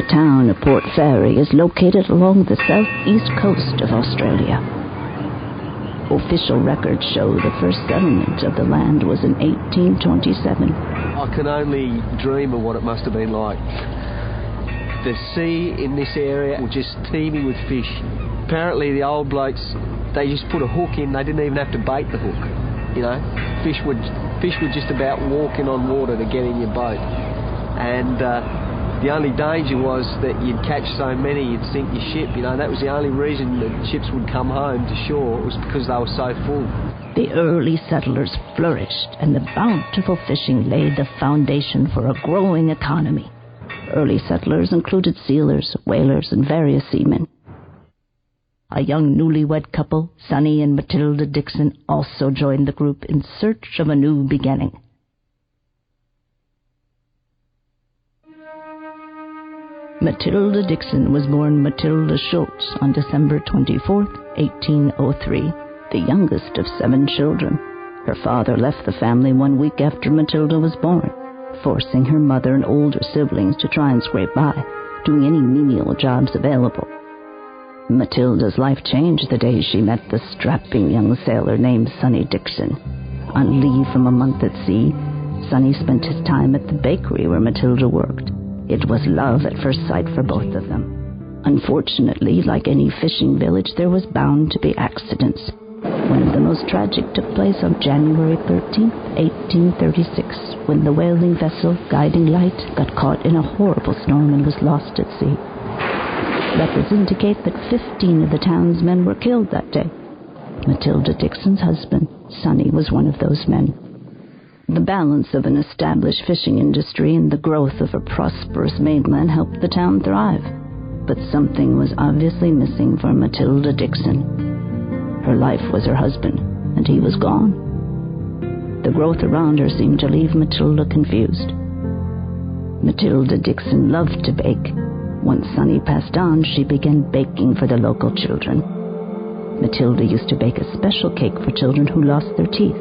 The town of Port Fairy is located along the southeast coast of Australia. Official records show the first settlement of the land was in 1827. I can only dream of what it must have been like. The sea in this area was just teeming with fish. Apparently the old blokes, they just put a hook in, they didn't even have to bait the hook. You know, fish were just about walking on water to get in your boat. And the only danger was that you'd catch so many you'd sink your ship. You know, that was the only reason that ships would come home to shore, was because they were so full. The early settlers flourished, and the bountiful fishing laid the foundation for a growing economy. Early settlers included sealers, whalers, and various seamen. A young newlywed couple, Sonny and Matilda Dixon, also joined the group in search of a new beginning. Matilda Dixon was born Matilda Schultz on December 24, 1803, the youngest of 7 children. Her father left the family 1 week after Matilda was born, forcing her mother and older siblings to try and scrape by, doing any menial jobs available. Matilda's life changed the day she met the strapping young sailor named Sonny Dixon. On leave from a month at sea, Sonny spent his time at the bakery where Matilda worked. It was love at first sight for both of them. Unfortunately, like any fishing village, there was bound to be accidents. One of the most tragic took place on January 13, 1836, when the whaling vessel Guiding Light got caught in a horrible storm and was lost at sea. Records indicate that 15 of the townsmen were killed that day. Matilda Dixon's husband, Sonny, was one of those men. The balance of an established fishing industry and the growth of a prosperous mainland helped the town thrive. But something was obviously missing for Matilda Dixon. Her life was her husband, and he was gone. The growth around her seemed to leave Matilda confused. Matilda Dixon loved to bake. Once Sonny passed on, she began baking for the local children. Matilda used to bake a special cake for children who lost their teeth,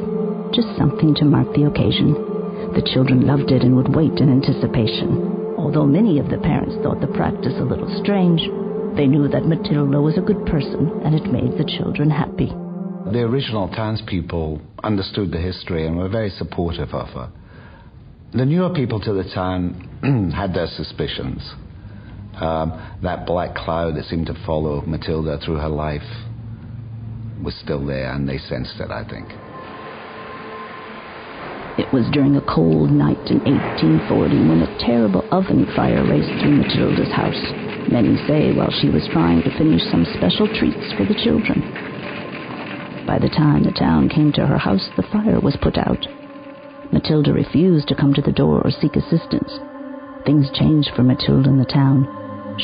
just something to mark the occasion. The children loved it and would wait in anticipation. Although many of the parents thought the practice a little strange, they knew that Matilda was a good person and it made the children happy. The original townspeople understood the history and were very supportive of her. The newer people to the town had their suspicions. That black cloud that seemed to follow Matilda through her life was still there, and they sensed it, I think. It was during a cold night in 1840 when a terrible oven fire raced through Matilda's house. Many say while she was trying to finish some special treats for the children. By the time the town came to her house, the fire was put out. Matilda refused to come to the door or seek assistance. Things changed for Matilda in the town.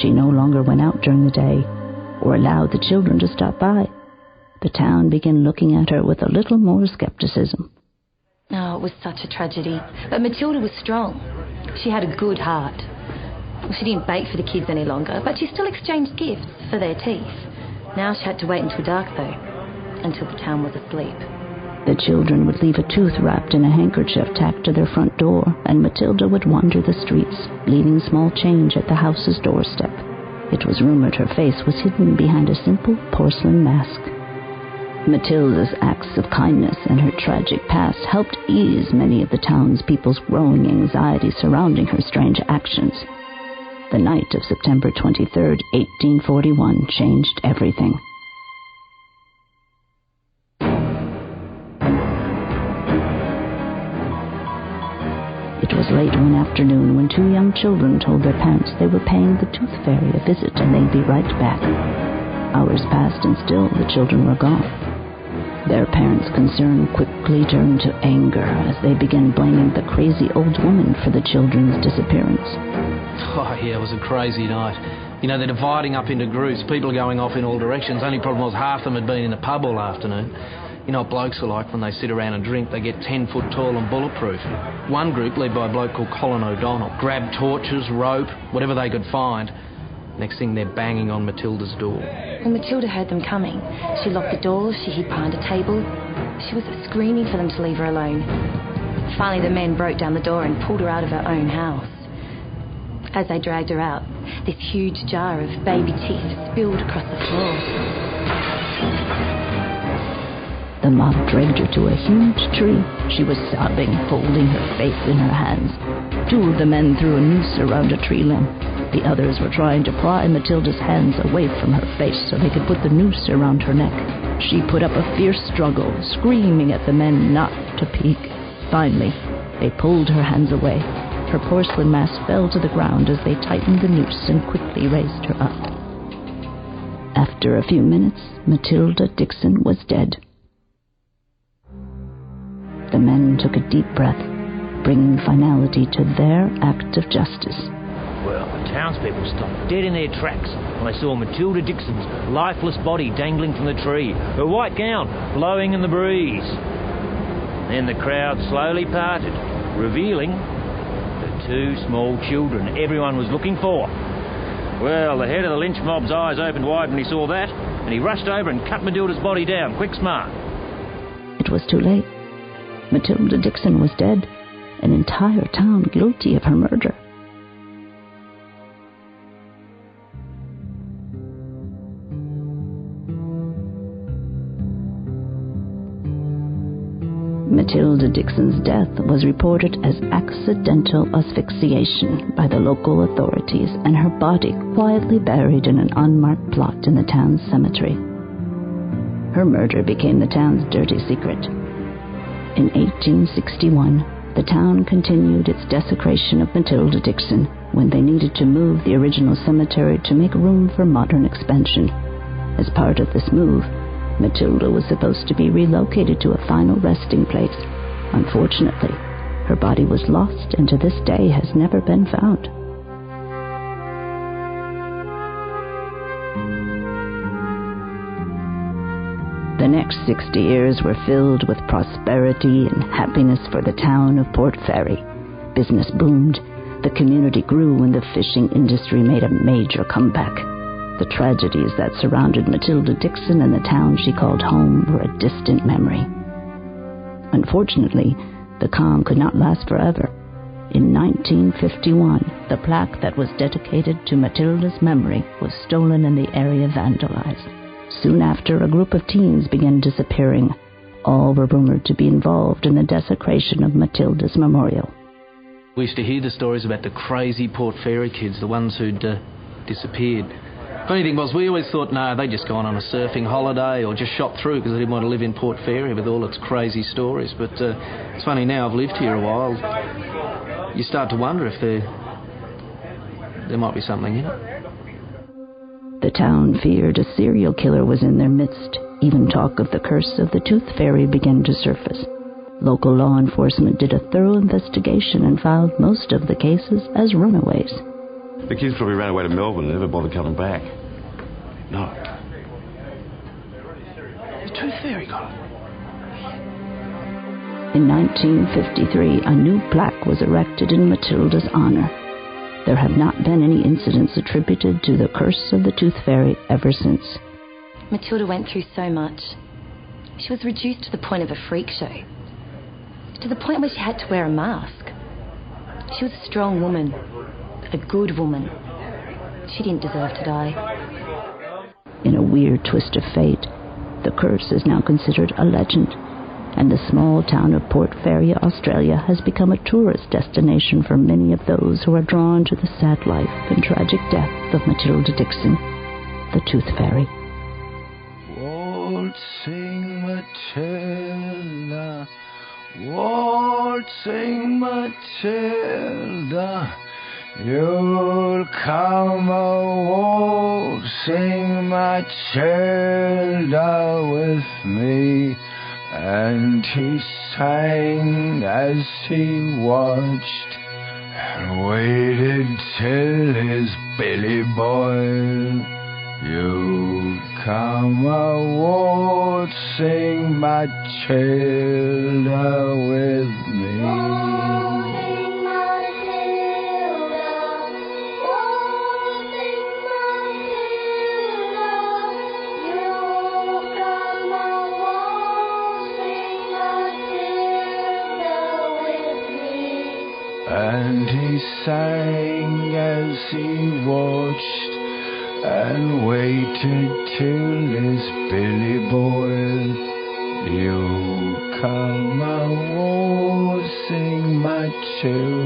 She no longer went out during the day or allowed the children to stop by. The town began looking at her with a little more skepticism. Oh, it was such a tragedy. But Matilda was strong. She had a good heart. Well, she didn't bake for the kids any longer, but she still exchanged gifts for their teeth. Now she had to wait until dark, though, until the town was asleep. The children would leave a tooth wrapped in a handkerchief tacked to their front door, and Matilda would wander the streets, leaving small change at the house's doorstep. It was rumored her face was hidden behind a simple porcelain mask. Matilda's acts of kindness and her tragic past helped ease many of the townspeople's growing anxiety surrounding her strange actions. The night of September 23, 1841, changed everything. It was late one afternoon when 2 young children told their parents they were paying the Tooth Fairy a visit and they'd be right back. Hours passed and still the children were gone. Their parents' concern quickly turned to anger as they began blaming the crazy old woman for the children's disappearance. Oh, yeah, it was a crazy night. You know, they're dividing up into groups. People are going off in all directions. Only problem was half of them had been in the pub all afternoon. You know what blokes are like when they sit around and drink? They get 10 foot tall and bulletproof. One group, led by a bloke called Colin O'Donnell, grabbed torches, rope, whatever they could find. Next thing, they're banging on Matilda's door. Well, Matilda heard them coming. She locked the door, she hid behind a table. She was screaming for them to leave her alone. Finally, the men broke down the door and pulled her out of her own house. As they dragged her out, this huge jar of baby teeth spilled across the floor. The mob dragged her to a huge tree. She was sobbing, holding her face in her hands. Two of the men threw a noose around a tree limb. The others were trying to pry Matilda's hands away from her face so they could put the noose around her neck. She put up a fierce struggle, screaming at the men not to peek. Finally, they pulled her hands away. Her porcelain mask fell to the ground as they tightened the noose and quickly raised her up. After a few minutes, Matilda Dixon was dead. The men took a deep breath, bringing finality to their act of justice. Well, the townspeople stopped dead in their tracks when they saw Matilda Dixon's lifeless body dangling from the tree, her white gown blowing in the breeze. Then the crowd slowly parted, revealing the two small children everyone was looking for. Well, the head of the lynch mob's eyes opened wide when he saw that, and he rushed over and cut Matilda's body down, quick smart. It was too late. Matilda Dixon was dead, an entire town guilty of her murder. Matilda Dixon's death was reported as accidental asphyxiation by the local authorities, and her body quietly buried in an unmarked plot in the town's cemetery. Her murder became the town's dirty secret. In 1861, the town continued its desecration of Matilda Dixon when they needed to move the original cemetery to make room for modern expansion. As part of this move, Matilda was supposed to be relocated to a final resting place. Unfortunately, her body was lost and to this day has never been found. The next 60 years were filled with prosperity and happiness for the town of Port Fairy. Business boomed, the community grew, and the fishing industry made a major comeback. The tragedies that surrounded Matilda Dixon and the town she called home were a distant memory. Unfortunately, the calm could not last forever. In 1951, the plaque that was dedicated to Matilda's memory was stolen and the area vandalized. Soon after, a group of teens began disappearing. All were rumored to be involved in the desecration of Matilda's memorial. We used to hear the stories about the crazy Port Fairy kids, the ones who'd disappeared. Funny thing was, we always thought, no, they'd just gone on a surfing holiday or just shot through because they didn't want to live in Port Fairy with all its crazy stories. But it's funny, now I've lived here a while, you start to wonder if there might be something in it. The town feared a serial killer was in their midst. Even talk of the curse of the Tooth Fairy began to surface. Local law enforcement did a thorough investigation and filed most of the cases as runaways. The kids probably ran away to Melbourne and never bothered coming back. No. The Tooth Fairy got it. In 1953, a new plaque was erected in Matilda's honor. There have not been any incidents attributed to the curse of the Tooth Fairy ever since. Matilda went through so much. She was reduced to the point of a freak show. To the point where she had to wear a mask. She was a strong woman. A good woman. She didn't deserve to die. In a weird twist of fate, the curse is now considered a legend, and the small town of Port Fairy, Australia, has become a tourist destination for many of those who are drawn to the sad life and tragic death of Matilda Dixon, the Tooth Fairy. Waltzing Matilda, waltzing Matilda, you'll come a-waltzing Matilda with me. And he sang as he watched and waited till his belly boiled. You come a-waltzing Matilda with me. And he sang as he watched and waited till his billy boiled. You come a-waltzing, Matilda,